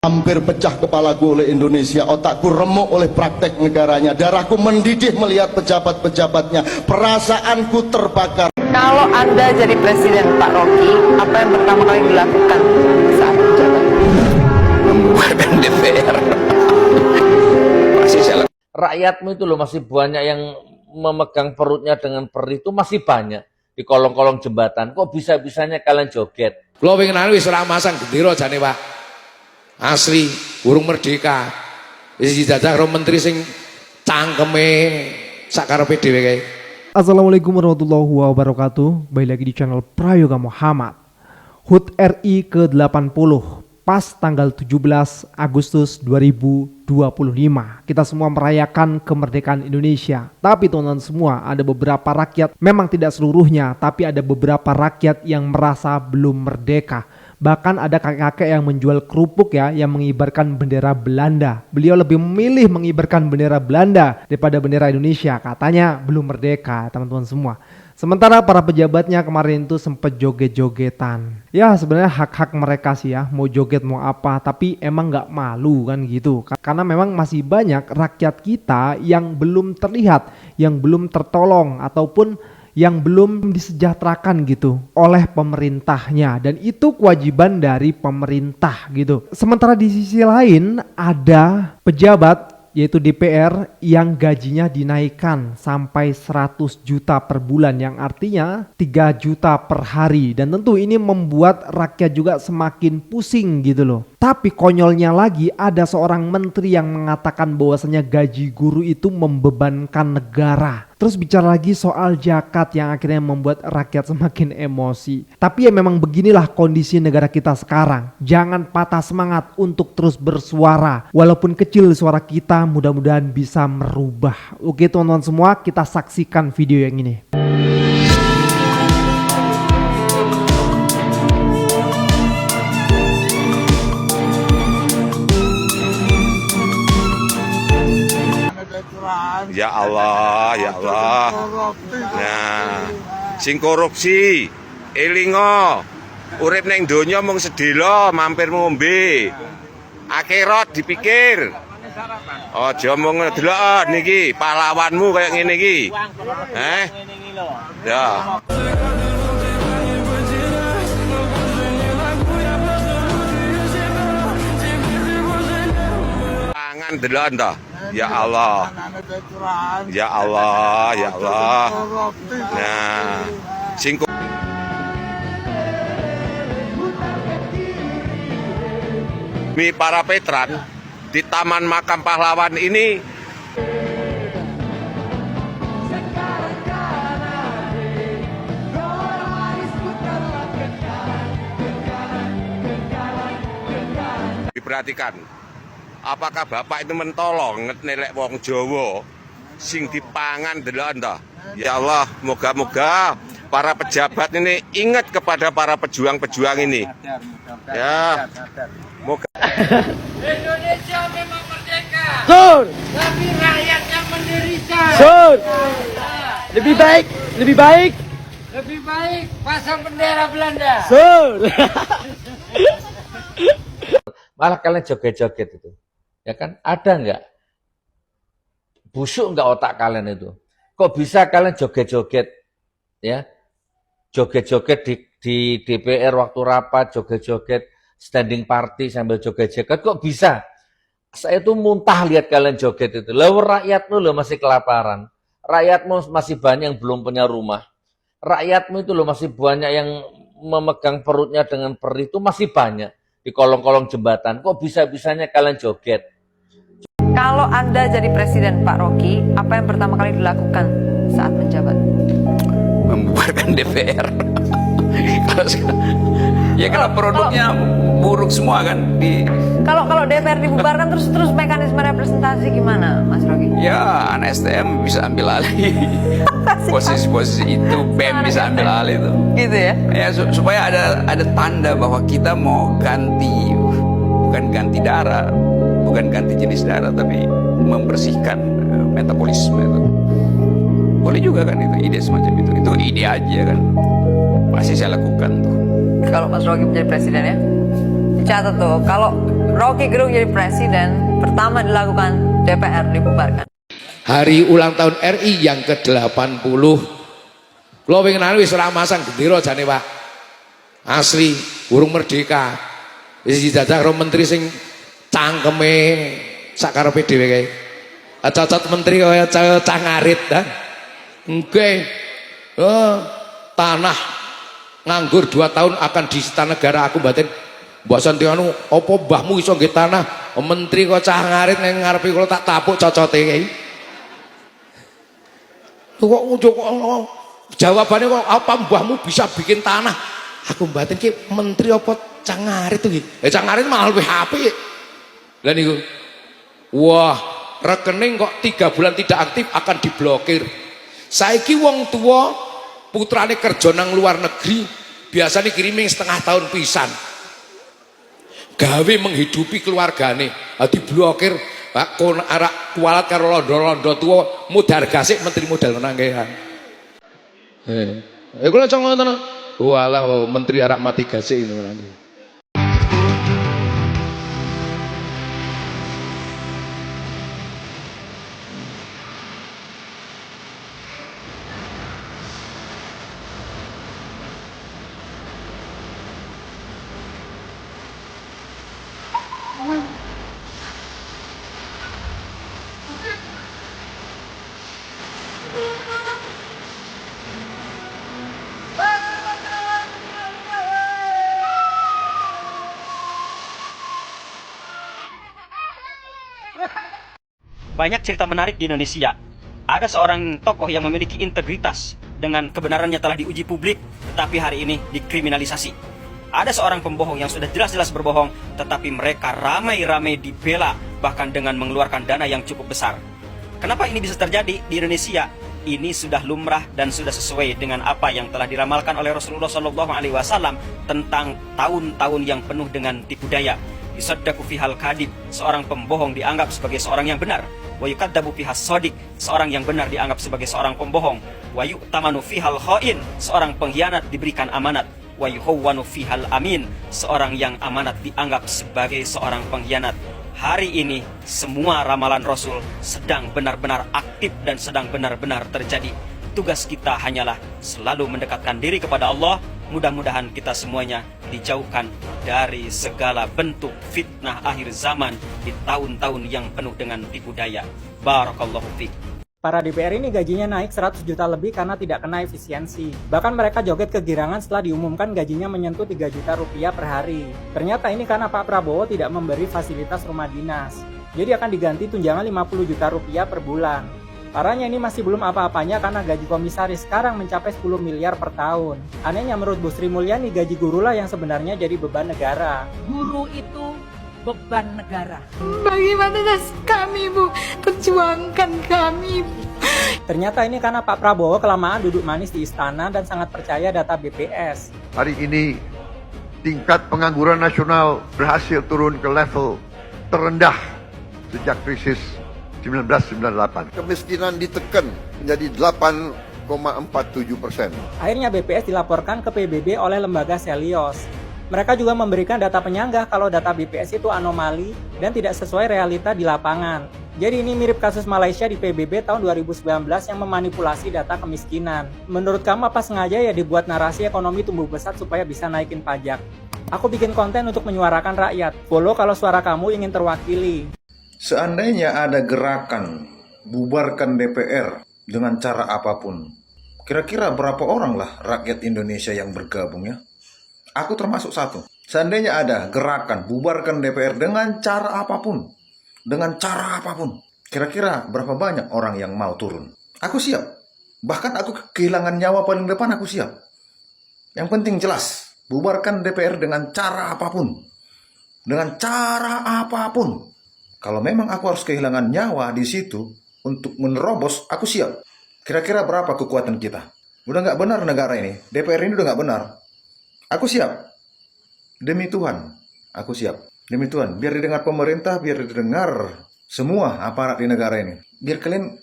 Hampir pecah kepalaku oleh Indonesia, otakku remuk oleh praktek negaranya, darahku mendidih melihat pejabat-pejabatnya, perasaanku terbakar. Kalau Anda jadi presiden, Pak Rocky, apa yang pertama kali dilakukan saat menjabat? Membubarkan DPR. Masih saya. Rakyatmu itu loh masih banyak yang memegang perutnya dengan perih, itu masih banyak di kolong-kolong jembatan. Kok bisa-bisanya kalian joget? Lo pengen wis ora masang gendera jane, Pak. Asli burung merdeka. Wis dijajah karo menteri sing cangkeme sakarepe dhewe kae. Assalamualaikum warahmatullahi wabarakatuh. Baik lagi di channel Prayoga Muhammad. HUT RI ke-80 pas tanggal 17 Agustus 2025. Kita semua merayakan kemerdekaan Indonesia. Tapi teman-teman semua, ada beberapa rakyat, memang tidak seluruhnya, tapi ada beberapa rakyat yang merasa belum merdeka. Bahkan ada kakek-kakek yang menjual kerupuk ya, yang mengibarkan bendera Belanda. Beliau lebih memilih mengibarkan bendera Belanda daripada bendera Indonesia. Katanya belum merdeka, teman-teman semua. Sementara para pejabatnya kemarin itu sempat joget-jogetan. Ya sebenarnya hak-hak mereka sih ya, mau joget mau apa, tapi emang nggak malu kan gitu. Karena memang masih banyak rakyat kita yang belum terlihat, yang belum tertolong, ataupun yang belum disejahterakan gitu oleh pemerintahnya, dan itu kewajiban dari pemerintah gitu. Sementara di sisi lain ada pejabat yaitu DPR yang gajinya dinaikkan sampai 100 juta per bulan, yang artinya 3 juta per hari, dan tentu ini membuat rakyat juga semakin pusing gitu loh. Tapi konyolnya lagi ada seorang menteri yang mengatakan bahwasanya gaji guru itu membebankan negara. Terus bicara lagi soal zakat yang akhirnya membuat rakyat semakin emosi. Tapi ya memang beginilah kondisi negara kita sekarang. Jangan patah semangat untuk terus bersuara. Walaupun kecil suara kita, mudah-mudahan bisa merubah. Oke teman-teman semua, kita saksikan video yang ini. Ya Allah, ya Allah. Nah, sing korupsi, elingo, urip neng donya mung sedelo, mampir ngombe. Akhirat dipikir. Aja mung delok niki pahlawanmu kayak ngene iki. Ya. Tangan delok ta. Ya Allah, ya Allah, ya Allah. Nah, singko. Mi para veteran di Taman Makam Pahlawan ini diperhatikan. Apakah Bapak itu mentolong nelek wong Jawa sing dipangan delok anda? Ya Allah, moga-moga para pejabat ini ingat kepada para pejuang-pejuang ini. Ya, moga. Indonesia memang merdeka. Sur, Tapi rakyat yang menderita. sur, lebih baik, lebih baik, Lebih baik pasang bendera Belanda. sur. Malah kalian joget-joget itu. Ya kan, ada nggak? Busuk nggak otak kalian itu? Kok bisa kalian joget-joget? Ya, joget-joget di DPR waktu rapat, joget-joget standing party sambil joget-joget. Kok bisa? Saya tuh muntah lihat kalian joget itu. Lalu rakyatmu loh masih kelaparan. Rakyatmu masih banyak yang belum punya rumah. Rakyatmu itu loh masih banyak yang memegang perutnya dengan perih, itu masih banyak di kolong-kolong jembatan. Kok bisa-bisanya kalian joget? Kalau Anda jadi presiden, Pak Rocky, apa yang pertama kali dilakukan saat menjabat? Membubarkan DPR. Kalau ya karena produknya buruk semua kan di. Kalau DPR dibubarkan terus mekanisme representasi gimana, Mas Rocky? Ya, STM bisa ambil alih. Posisi-posisi itu BEM bisa ambil alih itu. Gitu ya? Ya supaya ada tanda bahwa kita mau ganti, bukan ganti darah, bukan ganti jenis darah, tapi membersihkan metabolisme itu. Boleh juga kan itu ide semacam itu ide aja kan. Masih saya lakukan tuh. Kalau Mas Rocky menjadi presiden ya, dicatat tuh, kalau Rocky Gerung jadi presiden, pertama dilakukan DPR dibubarkan. Hari ulang tahun RI yang ke-80. Kula winginane wis ora masang gendera jane, Pak. Asli, urung merdeka. Wis dijajah karo menteri sing cangkeme sakarepe dhewe kae. Cocot menteri kaya cah ngarit, ha. Nggih. Tanah nganggur 2 tahun akan disita negara. Aku batin bosan anu apa mbahmu iso nggih tanah menteri kok cah ngarit nang ngarepe kula tak tapuk cocote kae. Kok jawabannya kok apa mbahmu bisa bikin tanah? Aku batin ki menteri apa cah ngarit iki? Cah ngarit malah luwih apik. Lah niku. Wah, rekening kok 3 bulan tidak aktif akan diblokir. Saiki wong tua putrane kerja nang luar negeri biasanya kiriming setengah tahun pisan. Gawe menghidupi keluargane, diblokir. Pak kon arak kualat karo londo-londo tua mudhar gasik menteri modal nanggehan. Kula cong ngoten. Walah menteri arak mati gasik ngono. Banyak cerita menarik di Indonesia. Ada seorang tokoh yang memiliki integritas dengan kebenarannya telah diuji publik, tetapi hari ini dikriminalisasi. Ada seorang pembohong yang sudah jelas-jelas berbohong, tetapi mereka ramai-ramai dibela, bahkan dengan mengeluarkan dana yang cukup besar. Kenapa ini bisa terjadi di Indonesia? Ini sudah lumrah dan sudah sesuai dengan apa yang telah diramalkan oleh Rasulullah SAW tentang tahun-tahun yang penuh dengan tipu daya. Yusaddaku fihal kadib, seorang pembohong dianggap sebagai seorang yang benar. Wa yukaddabu fihas sodik, seorang yang benar dianggap sebagai seorang pembohong. Wa yu'tamanu fihal khain, seorang pengkhianat diberikan amanat. Wa yuhawwanu fihal amin, seorang yang amanat dianggap sebagai seorang pengkhianat. Hari ini semua ramalan Rasul sedang benar-benar aktif dan sedang benar-benar terjadi. Tugas kita hanyalah selalu mendekatkan diri kepada Allah. Mudah-mudahan kita semuanya dijauhkan dari segala bentuk fitnah akhir zaman di tahun-tahun yang penuh dengan tipu daya. Barakallahu fiik. Para DPR ini gajinya naik 100 juta lebih karena tidak kena efisiensi. Bahkan mereka joget kegirangan setelah diumumkan gajinya menyentuh 3 juta rupiah per hari. Ternyata ini karena Pak Prabowo tidak memberi fasilitas rumah dinas. Jadi akan diganti tunjangan 50 juta rupiah per bulan. Parahnya ini masih belum apa-apanya karena gaji komisaris sekarang mencapai 10 miliar per tahun. Anehnya menurut Bu Sri Mulyani gaji guru lah yang sebenarnya jadi beban negara. Guru itu beban negara. Bagaimana nasib kami, Bu? Perjuangkan kami. Ternyata ini karena Pak Prabowo kelamaan duduk manis di istana dan sangat percaya data BPS. Hari ini tingkat pengangguran nasional berhasil turun ke level terendah sejak krisis 1998. Kemiskinan ditekan menjadi 8,47%. Akhirnya BPS dilaporkan ke PBB oleh lembaga Selios. Mereka juga memberikan data penyanggah kalau data BPS itu anomali dan tidak sesuai realita di lapangan. Jadi ini mirip kasus Malaysia di PBB tahun 2019 yang memanipulasi data kemiskinan. Menurut kamu apa sengaja ya dibuat narasi ekonomi tumbuh besar supaya bisa naikin pajak? Aku bikin konten untuk menyuarakan rakyat. Follow kalau suara kamu ingin terwakili. Seandainya ada gerakan bubarkan DPR dengan cara apapun, kira-kira berapa orang lah rakyat Indonesia yang bergabung ya? Aku termasuk satu. Seandainya ada gerakan bubarkan DPR dengan cara apapun, kira-kira berapa banyak orang yang mau turun? Aku siap. Bahkan aku kehilangan nyawa paling depan aku siap. Yang penting jelas, bubarkan DPR dengan cara apapun. Kalau memang aku harus kehilangan nyawa di situ untuk menerobos, aku siap. Kira-kira berapa kekuatan kita? Udah nggak benar negara ini. DPR ini udah nggak benar. Aku siap. Demi Tuhan, aku siap. Demi Tuhan, biar didengar pemerintah, biar didengar semua aparat di negara ini. Biar kalian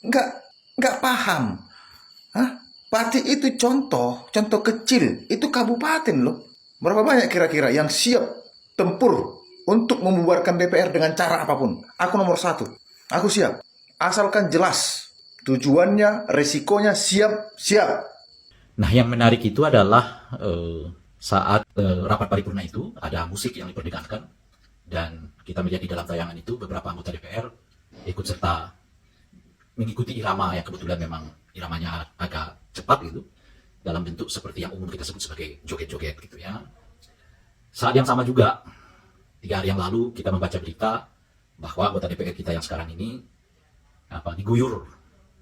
nggak paham. Hah? Pati itu contoh kecil. Itu kabupaten loh. Berapa banyak kira-kira yang siap tempur untuk membubarkan DPR dengan cara apapun. Aku nomor 1. Aku siap. Asalkan jelas tujuannya, resikonya, siap. Nah, yang menarik itu adalah saat rapat paripurna itu ada musik yang diperdengarkan, dan kita melihat di dalam tayangan itu beberapa anggota DPR ikut serta mengikuti irama yang kebetulan memang iramanya agak cepat gitu, dalam bentuk seperti yang umum kita sebut sebagai joget-joget gitu ya. Saat yang sama juga 3 hari yang lalu kita membaca berita bahwa anggota DPR kita yang sekarang ini diguyur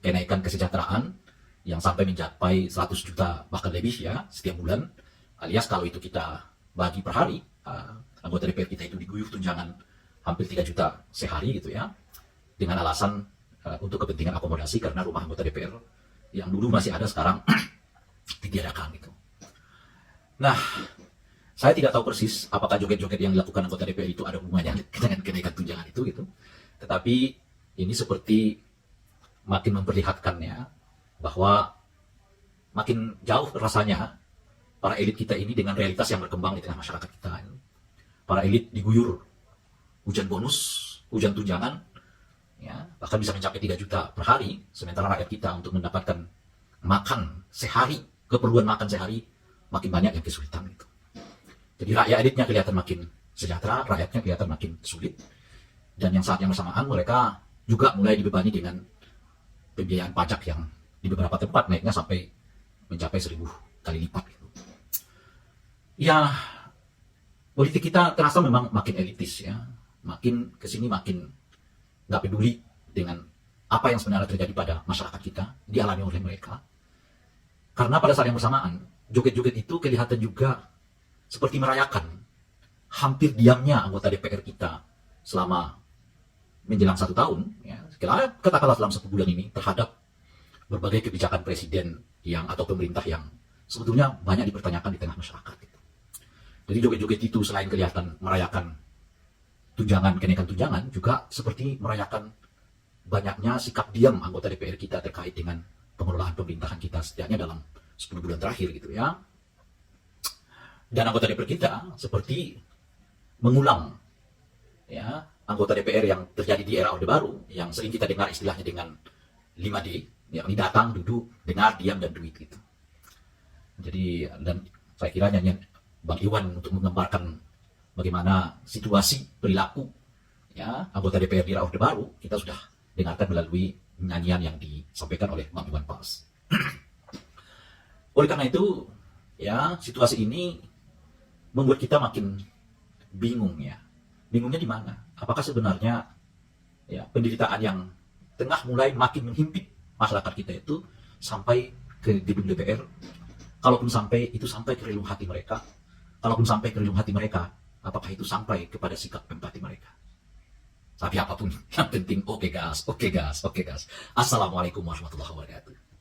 kenaikan kesejahteraan yang sampai mencapai 100 juta bahkan lebih ya setiap bulan, alias kalau itu kita bagi per hari, anggota DPR kita itu diguyur tunjangan hampir 3 juta sehari gitu ya, dengan alasan untuk kepentingan akomodasi karena rumah anggota DPR yang dulu masih ada sekarang ditiadakan gitu. Nah, saya tidak tahu persis apakah joget-joget yang dilakukan anggota DPR itu ada hubungannya dengan kenaikan tunjangan itu gitu. Tetapi ini seperti makin memperlihatkannya bahwa makin jauh rasanya para elit kita ini dengan realitas yang berkembang di tengah masyarakat kita. Para elit diguyur hujan bonus, hujan tunjangan, ya, bahkan bisa mencapai 3 juta per hari, sementara rakyat kita untuk mendapatkan makan sehari, keperluan makan sehari, makin banyak yang kesulitan gitu. Jadi rakyat elitnya kelihatan makin sejahtera, rakyatnya kelihatan makin sulit. Dan yang saat yang bersamaan mereka juga mulai dibebani dengan pembiayaan pajak yang di beberapa tempat naiknya sampai mencapai 1000 kali lipat gitu. Ya, politik kita terasa memang makin elitis ya, makin kesini makin nggak peduli dengan apa yang sebenarnya terjadi pada masyarakat kita, dialami oleh mereka. Karena pada saat yang bersamaan, joget-joget itu kelihatan juga seperti merayakan hampir diamnya anggota DPR kita selama menjelang 1 tahun, ya, katakanlah dalam 1 bulan ini terhadap berbagai kebijakan presiden yang atau pemerintah yang sebetulnya banyak dipertanyakan di tengah masyarakat. Gitu. Jadi joget-joget itu selain kelihatan merayakan tunjangan, kenaikan tunjangan, juga seperti merayakan banyaknya sikap diam anggota DPR kita terkait dengan pengelolaan pemerintahan kita setidaknya dalam 10 bulan terakhir gitu ya. Dan anggota DPR kita seperti mengulang ya anggota DPR yang terjadi di era Orde Baru yang sering kita dengar istilahnya dengan 5D, yakni datang, duduk, dengar, diam, dan duit gitu. Jadi dan saya kira nyanyian Bang Iwan untuk menggambarkan bagaimana situasi perilaku ya anggota DPR di era Orde Baru kita sudah dengarkan melalui nyanyian yang disampaikan oleh Bang Iwan Fals. Oleh karena itu ya situasi ini membuat kita makin bingung ya. Bingungnya di mana? Apakah sebenarnya ya penderitaan yang tengah mulai makin menghimpit masyarakat kita itu sampai ke gedung DPR? Kalaupun sampai itu sampai ke relung hati mereka, kalaupun sampai ke relung hati mereka, apakah itu sampai kepada sikap empati mereka? Tapi apapun yang penting, oke gas. Assalamualaikum warahmatullahi wabarakatuh.